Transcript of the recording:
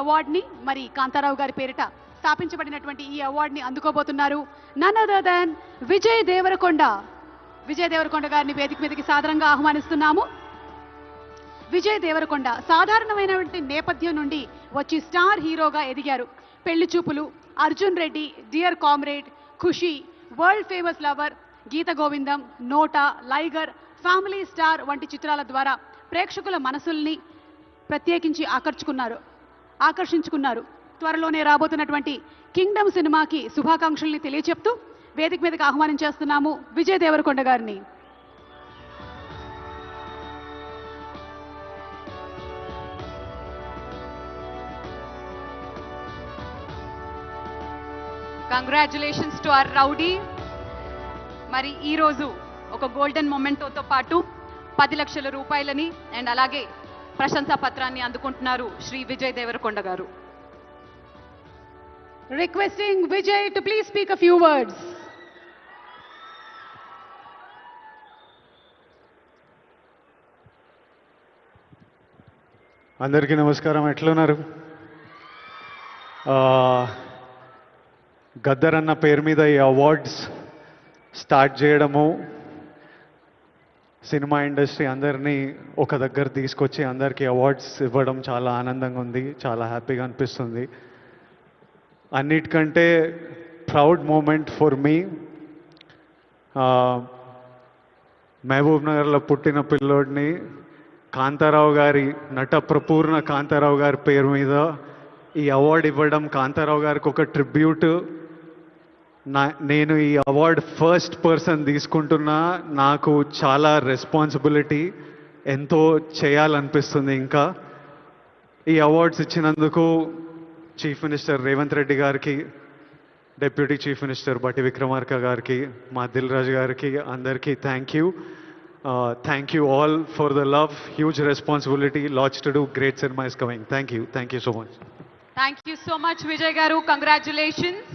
అవార్డుని మరి కాంతారావు గారి పేరిట స్థాపించబడినటువంటి ఈ అవార్డుని అందుకోబోతున్నారు none other than Vijay Deverakonda. Vijay Deverakonda గారిని వేదిక మీదకి సాదరంగా ఆహ్వానిస్తున్నాము. విజయ్ దేవరకొండ సాధారణమైనటువంటి నేపథ్యం నుండి వచ్చి స్టార్ హీరోగా ఎదిగారు. పెళ్లి చూపులు, అర్జున్ రెడ్డి, డియర్ కామ్రేడ్, ఖుషి, వరల్డ్ ఫేమస్ లవర్, గీత గోవిందం, నోటా, లైగర్, ఫ్యామిలీ స్టార్ వంటి చిత్రాల ద్వారా ప్రేక్షకుల మనసుల్ని ప్రత్యేకించి ఆకర్షించుకున్నారు. త్వరలోనే రాబోతున్నటువంటి కింగ్డమ్ సినిమాకి శుభాకాంక్షల్ని తెలియచెప్తూ వేదిక మీదకి ఆహ్వానం చేస్తున్నాము విజయ్ దేవరకొండ గారిని. Congratulations to our rowdy. మరి ఈరోజు ఒక గోల్డెన్ మొమెంటోతో పాటు 10 లక్షల రూపాయలని అండ్ అలాగే ప్రశంసా పత్రాన్ని అందుకుంటున్నారు శ్రీ విజయ్ దేవరకొండ గారు. Requesting Vijay to please speak a few words. అందరికీ నమస్కారం. ఎట్లున్నారు? గద్దర్ అన్న పేరు మీద ఈ అవార్డ్స్ స్టార్ట్ చేయడము, సినిమా ఇండస్ట్రీ అందరినీ ఒక దగ్గర తీసుకొచ్చి అందరికీ అవార్డ్స్ ఇవ్వడం చాలా ఆనందంగా ఉంది, చాలా హ్యాపీగా అనిపిస్తుంది. అన్నిటికంటే ప్రౌడ్ మూమెంట్ ఫర్ మీ, మహబూబ్ నగర్లో పుట్టిన పిల్లోడిని కాంతారావు గారి, నట ప్రపూర్ణ కాంతారావు గారి పేరు మీద ఈ అవార్డు ఇవ్వడం కాంతారావు గారికి ఒక ట్రిబ్యూట్. నేను ఈ అవార్డు ఫస్ట్ పర్సన్ తీసుకుంటున్నా. నాకు చాలా రెస్పాన్సిబిలిటీ, ఎంతో చేయాలనిపిస్తుంది. ఇంకా ఈ అవార్డ్స్ ఇచ్చినందుకు చీఫ్ మినిస్టర్ రేవంత్ రెడ్డి గారికి, డిప్యూటీ చీఫ్ మినిస్టర్ బట్టి విక్రమార్క గారికి, మా దిల్ రాజు గారికి, అందరికీ thank you. Thank you all for the love. Huge responsibility, LADS to do, great cinema is coming. Thank you so much. Thank you so much Vijay గారు. Congratulations.